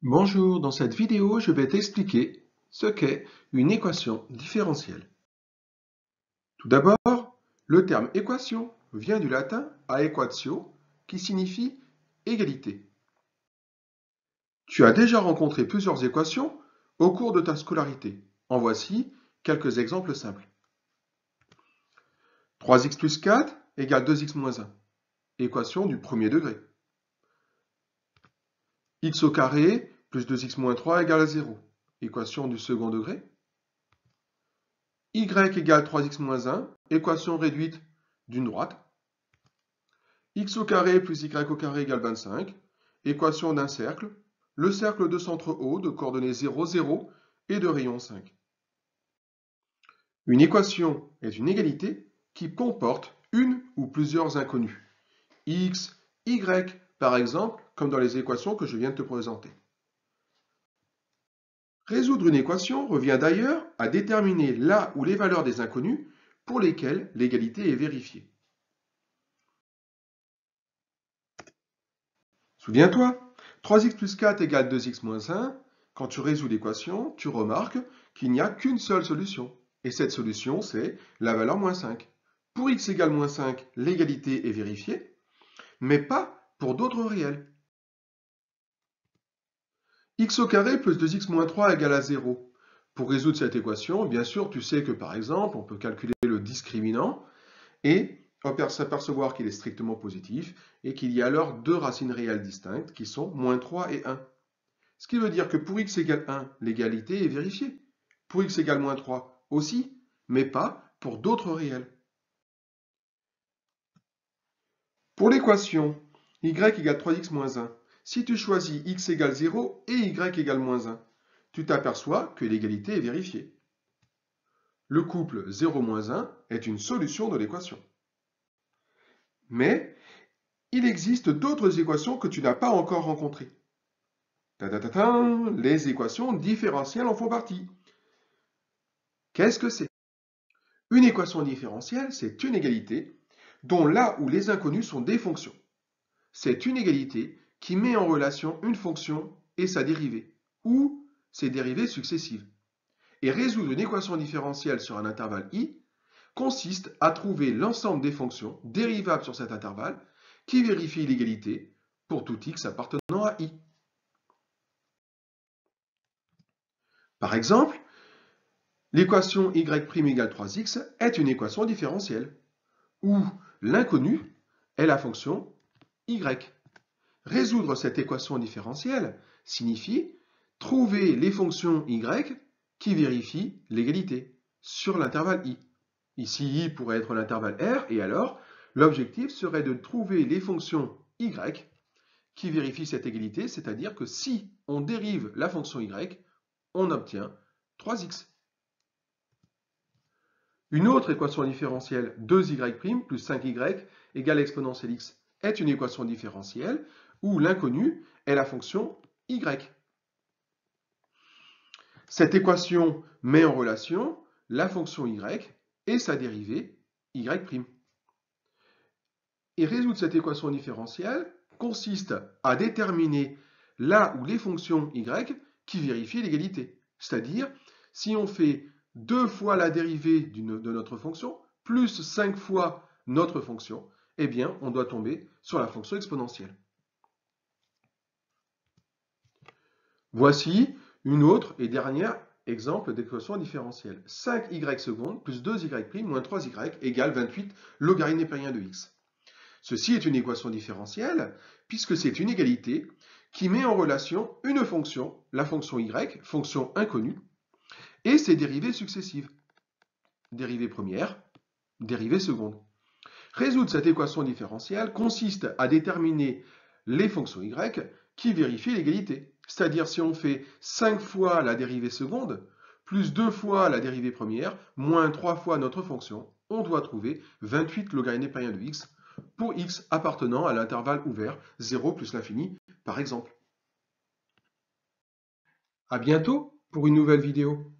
Bonjour, dans cette vidéo, je vais t'expliquer ce qu'est une équation différentielle. Tout d'abord, le terme équation vient du latin aequatio, qui signifie égalité. Tu as déjà rencontré plusieurs équations au cours de ta scolarité. En voici quelques exemples simples. 3x plus 4 égale 2x moins 1. Équation du premier degré. X au carré plus 2x moins 3 égale à 0. Équation du second degré. Y égale 3x moins 1, équation réduite d'une droite. X au carré plus y au carré égale 25, équation d'un cercle, le cercle de centre O de coordonnées 0, 0 et de rayon 5. Une équation est une égalité qui comporte une ou plusieurs inconnues. X, Y, par exemple, comme dans les équations que je viens de te présenter. Résoudre une équation revient d'ailleurs à déterminer la ou les valeurs des inconnues pour lesquelles l'égalité est vérifiée. Souviens-toi, 3x plus 4 égale 2x moins 1. Quand tu résous l'équation, tu remarques qu'il n'y a qu'une seule solution. Et cette solution, c'est la valeur moins 5. Pour x égale moins 5, l'égalité est vérifiée, mais pas pour d'autres réels. X au carré plus 2x moins 3 égale à 0. Pour résoudre cette équation, bien sûr, tu sais que par exemple, on peut calculer le discriminant et s'apercevoir qu'il est strictement positif et qu'il y a alors deux racines réelles distinctes qui sont moins 3 et 1. Ce qui veut dire que pour x égale 1, l'égalité est vérifiée. Pour x égale moins 3 aussi, mais pas pour d'autres réels. Pour l'équation y égale 3x moins 1, si tu choisis x égale 0 et y égale moins 1, tu t'aperçois que l'égalité est vérifiée. Le couple 0-1 est une solution de l'équation. Mais il existe d'autres équations que tu n'as pas encore rencontrées. Les équations différentielles en font partie. Qu'est-ce que c'est? Une équation différentielle, c'est une égalité dont là où les inconnues sont des fonctions. C'est une égalité qui met en relation une fonction et sa dérivée, ou ses dérivées successives. Et résoudre une équation différentielle sur un intervalle i consiste à trouver l'ensemble des fonctions dérivables sur cet intervalle qui vérifient l'égalité pour tout x appartenant à i. Par exemple, l'équation y' égale 3x est une équation différentielle, où l'inconnu est la fonction y. Résoudre cette équation différentielle signifie trouver les fonctions y qui vérifient l'égalité sur l'intervalle i. Ici, i pourrait être l'intervalle r, et alors l'objectif serait de trouver les fonctions y qui vérifient cette égalité, c'est-à-dire que si on dérive la fonction y, on obtient 3x. Une autre équation différentielle, 2y' plus 5y égale exponentielle x, est une équation différentielle où l'inconnu est la fonction y. Cette équation met en relation la fonction y et sa dérivée y'. Et résoudre cette équation différentielle consiste à déterminer là où les fonctions y qui vérifient l'égalité. C'est-à-dire, si on fait 2 fois la dérivée de notre fonction, plus 5 fois notre fonction, eh bien, on doit tomber sur la fonction exponentielle. Voici une autre et dernière exemple d'équation différentielle. 5y secondes plus 2y' moins 3y égale 28 logarithme népérien de x. Ceci est une équation différentielle puisque c'est une égalité qui met en relation une fonction, la fonction y, fonction inconnue, et ses dérivées successives. Dérivée première, dérivée seconde. Résoudre cette équation différentielle consiste à déterminer les fonctions y qui vérifient l'égalité. C'est-à-dire si on fait 5 fois la dérivée seconde, plus 2 fois la dérivée première, moins 3 fois notre fonction, on doit trouver 28 logarithme népérien de x pour x appartenant à l'intervalle ouvert 0 plus l'infini, par exemple. À bientôt pour une nouvelle vidéo.